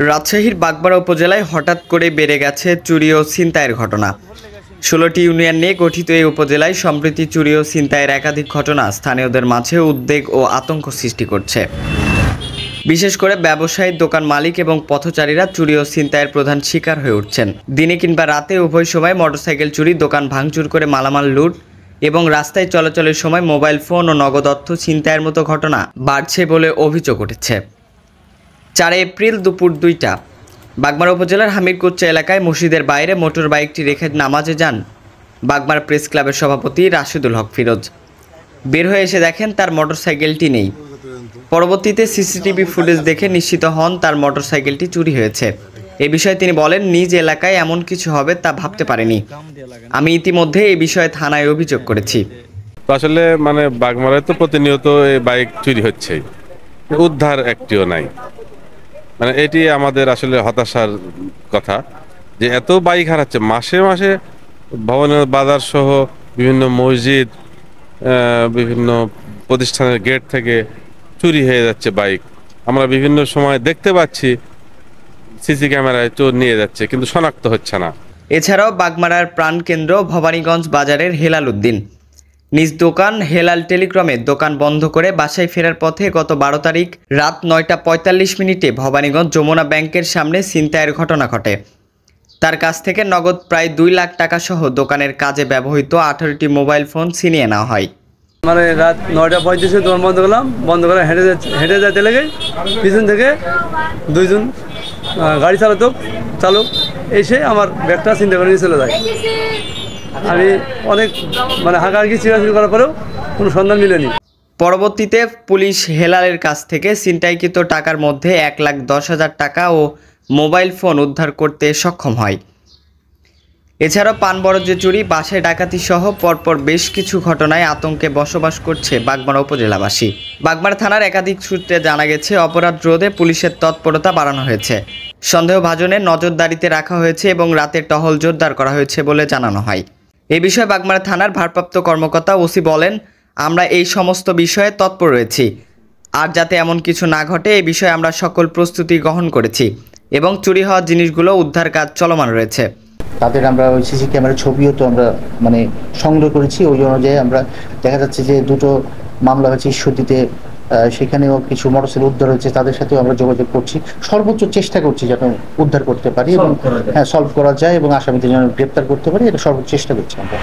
রাজশাহীর বাগমারা উপজেলায় হঠাৎ করে বেড়ে গেছে চুরি ও ছিনতাইয়ের ঘটনা। ১৬টি ইউনিয়ন নিয়ে গঠিত এই উপজেলায় সম্প্রতি চুরি ও ছিনতাইয়ের একাধিক ঘটনা স্থানীয়দের মাঝে উদ্বেগ ও আতঙ্ক সৃষ্টি করছে। বিশেষ করে ব্যবসায়ী, দোকান মালিক এবং পথচারীরা চুরি ও ছিনতাইয়ের প্রধান শিকার হয়ে উঠছেন। দিনে কিংবা রাতে উভয় সময় মোটরসাইকেল চুরি, দোকান ভাঙচুর করে মালামাল লুট এবং রাস্তায় চলাচলের সময় মোবাইল ফোন ও নগদ অর্থ ছিনতাইয়ের মতো ঘটনা বাড়ছে বলে অভিযোগ উঠেছে। ৪ এপ্রিল দুপুর ২টা বাগমারা উপজেলার হামিরকুচ্চা এলাকায় মসজিদের বাইরে মোটর বাইকটি রেখে নামাজে যান বাগমারা প্রেস ক্লাবের সভাপতি রাশিদুল হক ফিরোজ। বের হয়ে এসে দেখেন তার মোটরসাইকেলটি নেই। পরবর্তীতে সিসিটিভি ফুটেজ দেখে নিশ্চিত হন তার মোটরসাইকেলটি চুরি হয়েছে। এ বিষয়ে তিনি বলেন, নিজ এলাকায় এমন কিছু হবে তা ভাবতে পারিনি। আমি ইতিমধ্যে এই বিষয়ে থানায় অভিযোগ করেছি। আসলে বাগমারায় তো প্রতিনিয়ত এই বাইক চুরি হচ্ছে, উদ্ধার একটিও নাই। এটি আমাদের আসলে হতাশার কথা যে এত বাইক হারাচ্ছে মাসে মাসে। ভবনের বাজার সহ বিভিন্ন মসজিদ, বিভিন্ন প্রতিষ্ঠানের গেট থেকে চুরি হয়ে যাচ্ছে বাইক। আমরা বিভিন্ন সময় দেখতে পাচ্ছি সিসি ক্যামেরায় চোর নিয়ে যাচ্ছে, কিন্তু শনাক্ত হচ্ছে না। এছাড়াও বাগমারার প্রাণকেন্দ্র ভবানীগঞ্জ বাজারের হেলাল উদ্দিন নিজ দোকান হেলাল টেলিকমের দোকান বন্ধ করে বাসায় ফেরার পথে গত ১২ তারিখ রাত ৯টা ৪৫ মিনিটে ভবানীগঞ্জ যমুনা ব্যাংকের সামনে ছিনতাইয়ের ঘটনা ঘটে। তার কাছ থেকে নগদ প্রায় ২ লাখ টাকা সহ দোকানের কাজে ব্যবহৃত ১৮টি মোবাইল ফোন ছিনিয়ে নেওয়া হয়। রাত ৯টা ৩৫ দোকান বন্ধ করলাম। বন্ধ করে হেঁটে যেতে লেগে পিছন থেকে দুইজন গাড়ি চালক এসে আমার ব্যাগটা চিন্তা করে নিয়ে চলে যায়। আমি অনেক হাঁকাহাঁকি চিরাচিরি করার পরেও কোনো সন্ধান মিলেনি। পরবর্তীতে পুলিশ হেলালের কাছ থেকে ছিনতাইকৃত টাকার মধ্যে ১,১০,০০০ টাকা ও মোবাইল ফোন উদ্ধার করতে সক্ষম হয়। এছাড়াও পানবরজ্য চুরি, বাসায় ডাকাতি সহ পরপর বেশ কিছু ঘটনায় আতঙ্কে বসবাস করছে বাগমারা উপজেলাবাসী। বাগমারা থানার একাধিক সূত্রে জানা গেছে, অপরাধ রোধে পুলিশের তৎপরতা বাড়ানো হয়েছে, সন্দেহভাজনের নজরদারিতে রাখা হয়েছে এবং রাতের টহল জোরদার করা হয়েছে বলে জানানো হয়। এ বিষয়ে বাগমারা থানার ভারপ্রাপ্ত কর্মকর্তা ওসি বলেন, আমরা এই সমস্ত বিষয়ে তৎপর রয়েছি, আর যাতে এমন কিছু না ঘটে এই বিষয়ে আমরা সকল প্রস্তুতি গ্রহণ করেছি এবং চুরি হওয়া জিনিসগুলো উদ্ধার কাজ চলমান রয়েছে। তাদের আমরা ওই সিসি ক্যামেরার ছবিও তো আমরা সংগ্রহ করেছি। ওই অনুযায়ী আমরা দেখা যাচ্ছে যে দুটো মামলা হয়েছে ঈশ্বরদীতে, সেখানেও কিছু মোটরসাইকেল উদ্ধার হয়েছে। তাদের সাথেও আমরা যোগাযোগ করছি, সর্বোচ্চ চেষ্টা করছি যেন উদ্ধার করতে পারি এবং সলভ করা যায় এবং আসামিদের যেন গ্রেপ্তার করতে পারি, এটা সর্বোচ্চ চেষ্টা করছি আমরা।